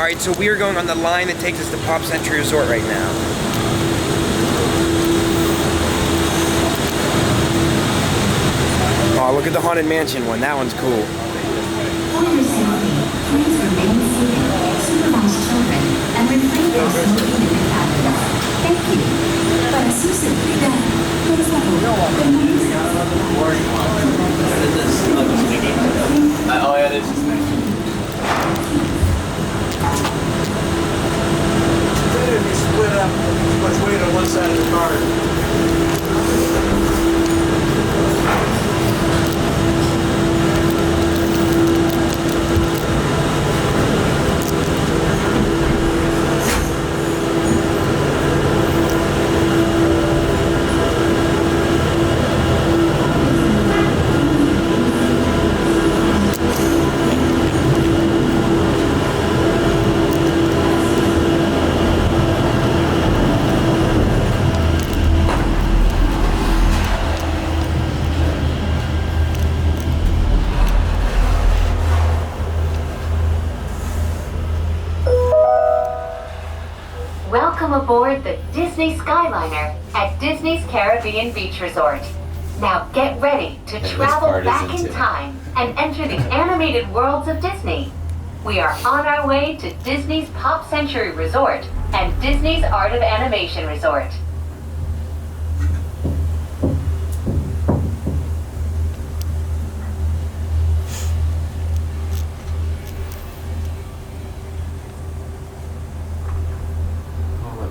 Alright, so we are going on the line that takes us to Pop Century Resort right now. Oh, look at the Haunted Mansion one. That one's cool. For your safety, please remain seated, supervise children, and refrain from smoking in the cabins. Thank you. Para su seguridad, por favor, permanezca. Oh yeah, this is nice. If you split up too much weight on one side of the car. Welcome aboard the Disney Skyliner at Disney's Carribean Beach Resort. Now get ready to travel back in time and enter the animated worlds of Disney. We are on our way to Disney's Pop Century Resort and Disney's Art of Animation Resort.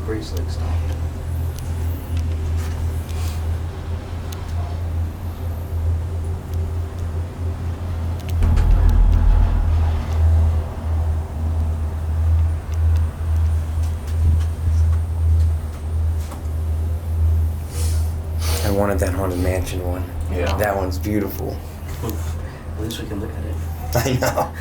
Bracelet stuff. I wanted that Haunted Mansion one. Yeah. That one's beautiful. At least we can look at it. I know.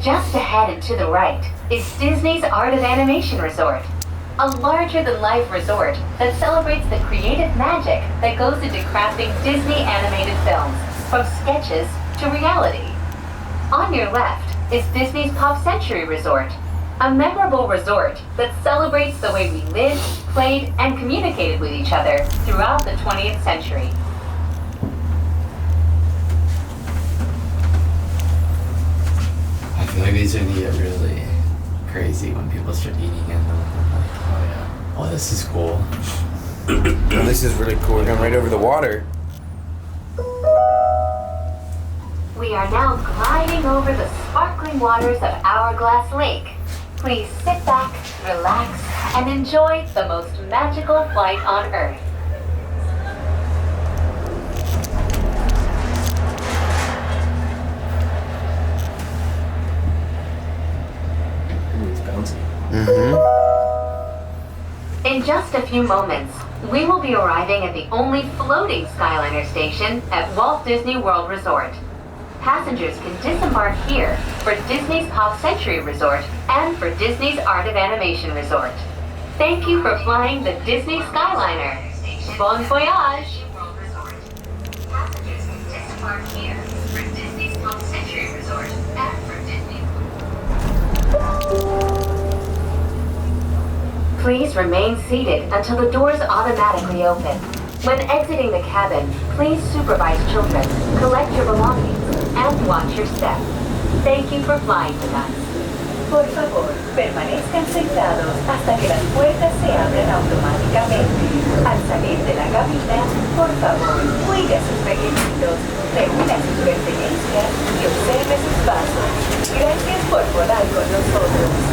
Just ahead and to the right is Disney's Art of Animation Resort, a larger-than-life resort that celebrates the creative magic that goes into crafting Disney animated films, from sketches to reality. On your left is Disney's Pop Century Resort, a memorable resort that celebrates the way we lived, played, and communicated with each other throughout the 20th century. I feel like these are gonna get really crazy when people start eating in them. Oh yeah. Oh, this is cool. Well, this is really cool. We're going right over the water. We are now gliding over the sparkling waters of Hourglass Lake. Please sit back, relax, and enjoy the most magical flight on Earth. Ooh, it's bouncy. In just a few moments, we will be arriving at the only floating Skyliner station at Walt Disney World Resort. Passengers can disembark here for Disney's Pop Century Resort and for Disney's Art of Animation Resort. Thank you for flying the Disney Skyliner. Bon voyage! Passengers can disembark here for Disney's Pop Century Resort and for Disney. Please remain seated until the doors automatically open. When exiting the cabin, please supervise children, collect your belongings, and watch your step. Thank you for flying with us. Por favor, permanezcan sentados hasta que las puertas se abren automáticamente. Al salir de la cabina, por favor, cuide a sus pequeñitos, reúna sus pertenencias y observe sus pasos. Gracias por volar con nosotros.